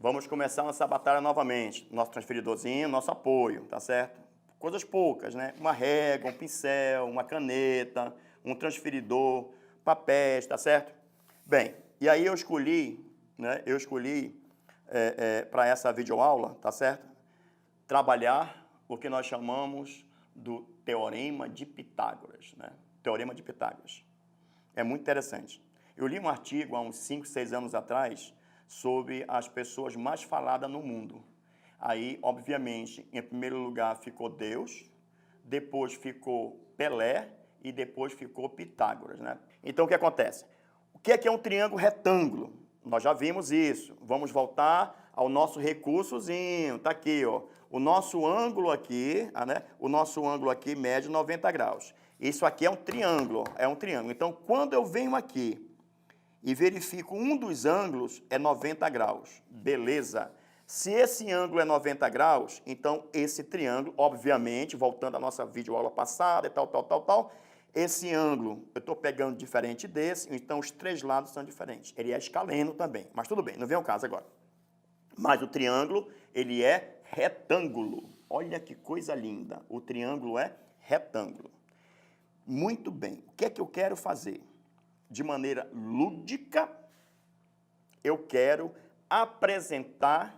Vamos começar nossa batalha novamente. Nosso transferidorzinho, nosso apoio, tá certo? Coisas poucas, né? Uma régua, um pincel, uma caneta, um transferidor, papéis, tá certo? Bem, e aí eu escolhi, né? Para essa videoaula, tá certo? Trabalhar o que nós chamamos do Teorema de Pitágoras, né? Teorema de Pitágoras. É muito interessante. Eu li um artigo há uns 5, 6 anos atrás sobre as pessoas mais faladas no mundo. Aí, obviamente, em primeiro lugar ficou Deus, depois ficou Pelé e depois ficou Pitágoras, né? Então, o que acontece? O que é um triângulo retângulo? Nós já vimos isso. Vamos voltar ao nosso recursozinho. Tá aqui, ó. O nosso ângulo aqui, né? O nosso ângulo aqui mede 90 graus. Isso aqui é um triângulo, é um triângulo. Então, quando eu venho aqui e verifico um dos ângulos, é 90 graus. Beleza. Se esse ângulo é 90 graus, então esse triângulo, obviamente, voltando à nossa videoaula passada e tal, esse ângulo, eu estou pegando diferente desse, então os três lados são diferentes. Ele é escaleno também, mas tudo bem, não vem ao caso agora. Mas o triângulo, ele é retângulo. Olha que coisa linda, o triângulo é retângulo. Muito bem, o que é que eu quero fazer? De maneira lúdica, eu quero apresentar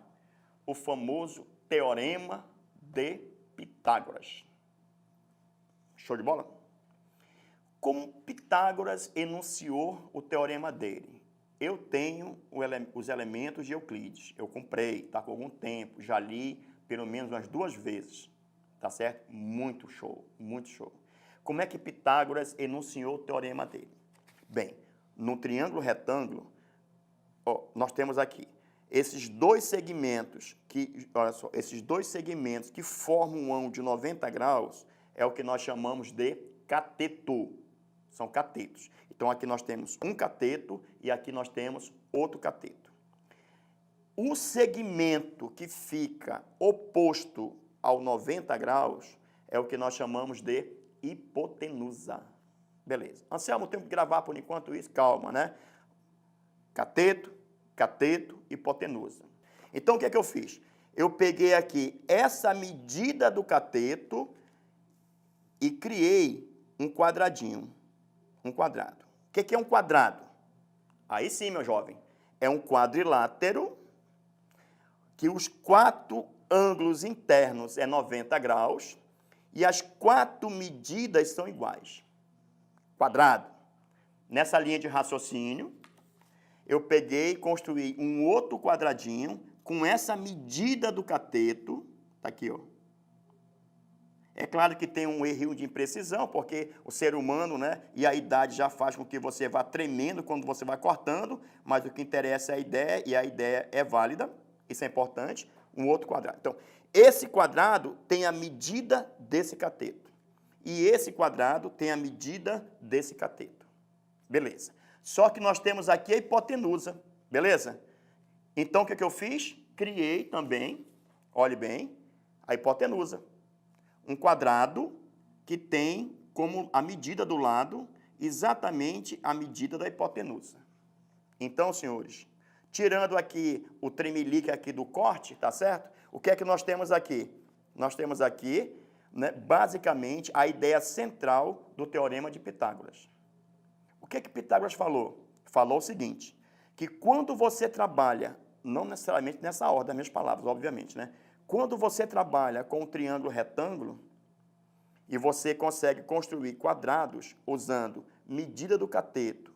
o famoso Teorema de Pitágoras. Show de bola? Como Pitágoras enunciou o teorema dele? Eu tenho os elementos de Euclides. Eu comprei, está com algum tempo, já li pelo menos umas 2 vezes. Tá certo? Muito show, muito show. Como é que Pitágoras enunciou o teorema dele? Bem, no triângulo retângulo, ó, nós temos aqui esses dois segmentos que, olha só, esses dois segmentos que formam um ângulo de 90 graus é o que nós chamamos de cateto. São catetos. Então, aqui nós temos um cateto e aqui nós temos outro cateto. O segmento que fica oposto ao 90 graus é o que nós chamamos de hipotenusa. Beleza. Anselmo, temos que gravar por enquanto isso? Calma, né? Cateto, cateto, hipotenusa. Então, o que é que eu fiz? Eu peguei aqui essa medida do cateto e criei um quadradinho. Um quadrado. O que é um quadrado? Aí sim, meu jovem, é um quadrilátero que os 4 ângulos internos é 90 graus e as 4 medidas são iguais. Quadrado. Nessa linha de raciocínio, eu peguei e construí um outro quadradinho com essa medida do cateto, tá aqui, ó. É claro que tem um erro de imprecisão, porque o ser humano, né, e a idade já faz com que você vá tremendo quando você vai cortando, mas o que interessa é a ideia, e a ideia é válida, isso é importante, um outro quadrado. Então, esse quadrado tem a medida desse cateto, e esse quadrado tem a medida desse cateto. Beleza. Só que nós temos aqui a hipotenusa, beleza? Então, o que eu fiz? Criei também, olhe bem, a hipotenusa. Um quadrado que tem como a medida do lado exatamente a medida da hipotenusa. Então, senhores, tirando aqui o tremelique aqui do corte, tá certo? O que é que nós temos aqui? Nós temos aqui, né, basicamente, a ideia central do Teorema de Pitágoras. O que é que Pitágoras falou? Falou o seguinte, que quando você trabalha, não necessariamente nessa ordem das minhas palavras, obviamente, né? Quando você trabalha com um triângulo retângulo e você consegue construir quadrados usando medida do cateto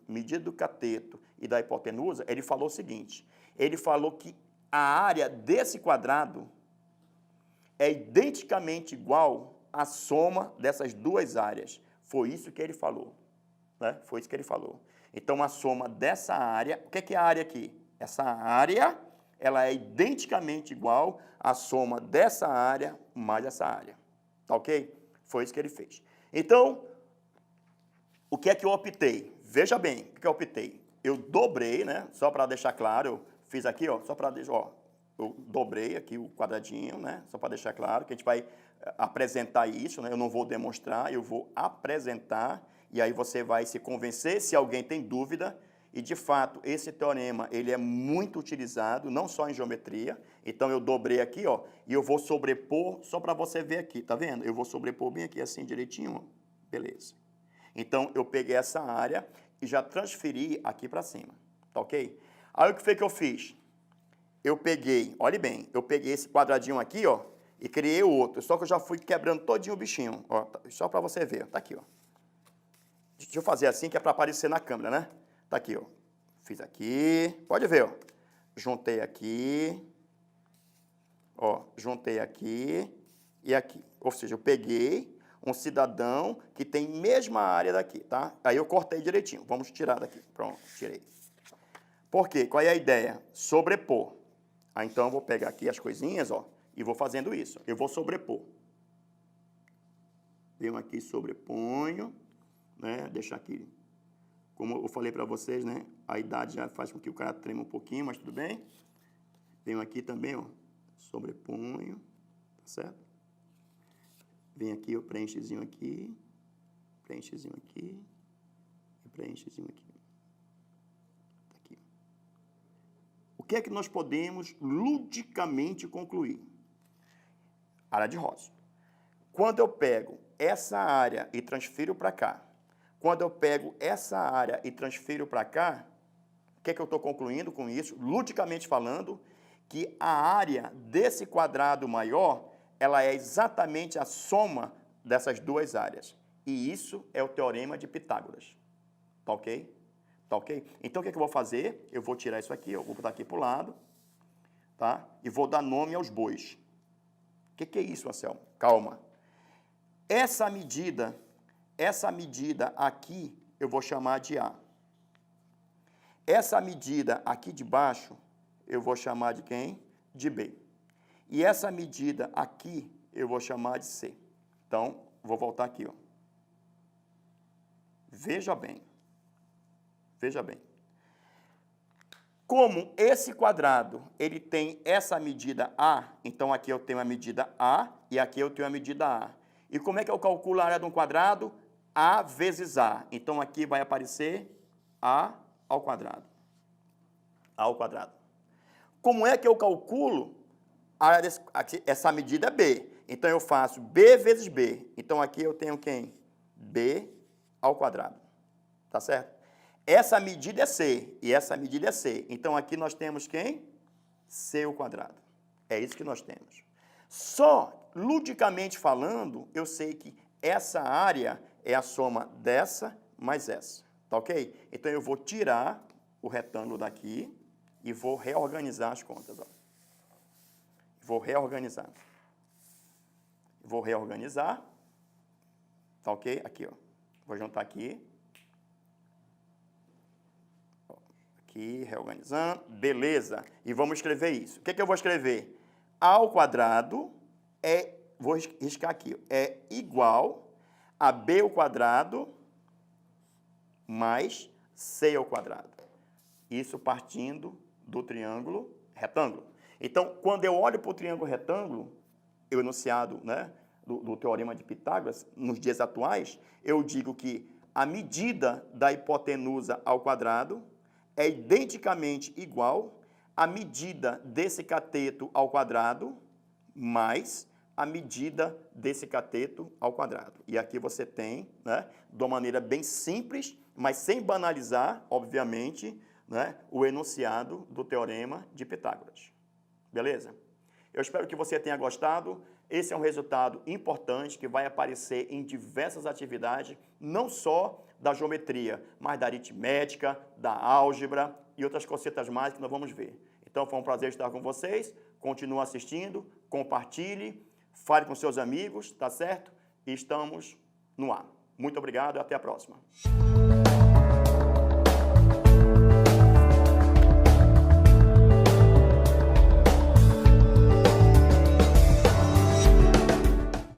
e da hipotenusa, ele falou o seguinte, ele falou que a área desse quadrado é identicamente igual à soma dessas duas áreas. Foi isso que ele falou, né? Foi isso que ele falou. Então, a soma dessa área, o que é a área aqui? Essa área, ela é identicamente igual à soma dessa área mais essa área. Tá ok? Foi isso que ele fez. Então, o que é que eu optei? Veja bem, o que eu optei? Eu dobrei, né? Só para deixar claro, eu fiz aqui, ó, só para deixar, ó, eu dobrei aqui o quadradinho, né? Só para deixar claro que a gente vai apresentar isso, né? Eu não vou demonstrar, eu vou apresentar, e aí você vai se convencer, se alguém tem dúvida, E, de fato, esse teorema ele é muito utilizado, não só em geometria. Então, eu dobrei aqui, ó, e eu vou sobrepor, só para você ver aqui, tá vendo? Eu vou sobrepor bem aqui, assim, direitinho, ó. Beleza. Então, eu peguei essa área e já transferi aqui para cima, tá ok? Aí, o que foi que eu fiz? Eu peguei, olhe bem, eu peguei esse quadradinho aqui, ó, e criei outro, só que eu já fui quebrando todinho o bichinho, ó, só para você ver, tá aqui, ó. Deixa eu fazer assim, que é para aparecer na câmera, né? Tá aqui, ó. Fiz aqui, pode ver, ó. Juntei aqui, ó, juntei aqui e aqui. Ou seja, eu peguei um cidadão que tem mesma área daqui, tá? Aí eu cortei direitinho. Vamos tirar daqui. Pronto, tirei. Por quê? Qual é a ideia? Sobrepor. Aí, então, eu vou pegar aqui as coisinhas, ó, e vou fazendo isso. Eu vou sobrepor. Venho aqui, sobreponho, né? Deixar aqui. Como eu falei para vocês, né? A idade já faz com que o cara trema um pouquinho, mas tudo bem. Venho aqui também, ó, sobreponho, tá certo? Venho aqui, o preenchezinho aqui, preenchezinho aqui e preenchezinho aqui. Tá aqui. O que é que nós podemos ludicamente concluir? Área de Rossum. Quando eu pego essa área e transfiro para cá, quando eu pego essa área e transfiro para cá, o que é que eu estou concluindo com isso? Ludicamente falando, que a área desse quadrado maior, ela é exatamente a soma dessas duas áreas. E isso é o teorema de Pitágoras. Tá ok? Tá ok? Então, o que é que eu vou fazer? Eu vou tirar isso aqui, eu vou botar aqui para o lado, tá? E vou dar nome aos bois. O que é isso, Anselmo? Calma. Essa medida aqui, eu vou chamar de A. Essa medida aqui de baixo, eu vou chamar de quem? De B. E essa medida aqui, eu vou chamar de C. Então, vou voltar aqui, ó. Veja bem. Veja bem. Como esse quadrado, ele tem essa medida A, então aqui eu tenho a medida A e aqui eu tenho a medida A. E como é que eu calculo a área de um quadrado? A vezes A. Então, aqui vai aparecer A ao quadrado. A ao quadrado. Como é que eu calculo a área essa medida é B. Então, eu faço B vezes B. Então, aqui eu tenho quem? B ao quadrado. Tá certo? Essa medida é C e essa medida é C. Então, aqui nós temos quem? C ao quadrado. É isso que nós temos. Só, ludicamente falando, eu sei que essa área é a soma dessa mais essa. Tá ok? Então, eu vou tirar o retângulo daqui e vou reorganizar as contas. Ó. Vou reorganizar. Vou reorganizar. Tá ok? Aqui, ó. Vou juntar aqui. Aqui, reorganizando. Beleza. E vamos escrever isso. O que é que eu vou escrever? A ao quadrado é, vou riscar aqui, é igual a B ao quadrado mais C ao quadrado. Isso partindo do triângulo retângulo. Então, quando eu olho para o triângulo retângulo, o enunciado, né, do teorema de Pitágoras, nos dias atuais, eu digo que a medida da hipotenusa ao quadrado é identicamente igual à medida desse cateto ao quadrado mais a medida desse cateto ao quadrado. E aqui você tem, né, de uma maneira bem simples, mas sem banalizar, obviamente, né, o enunciado do teorema de Pitágoras. Beleza? Eu espero que você tenha gostado. Esse é um resultado importante que vai aparecer em diversas atividades, não só da geometria, mas da aritmética, da álgebra e outras cocetas mais que nós vamos ver. Então, foi um prazer estar com vocês. Continue assistindo, compartilhe, fale com seus amigos, tá certo? E estamos no ar. Muito obrigado e até a próxima.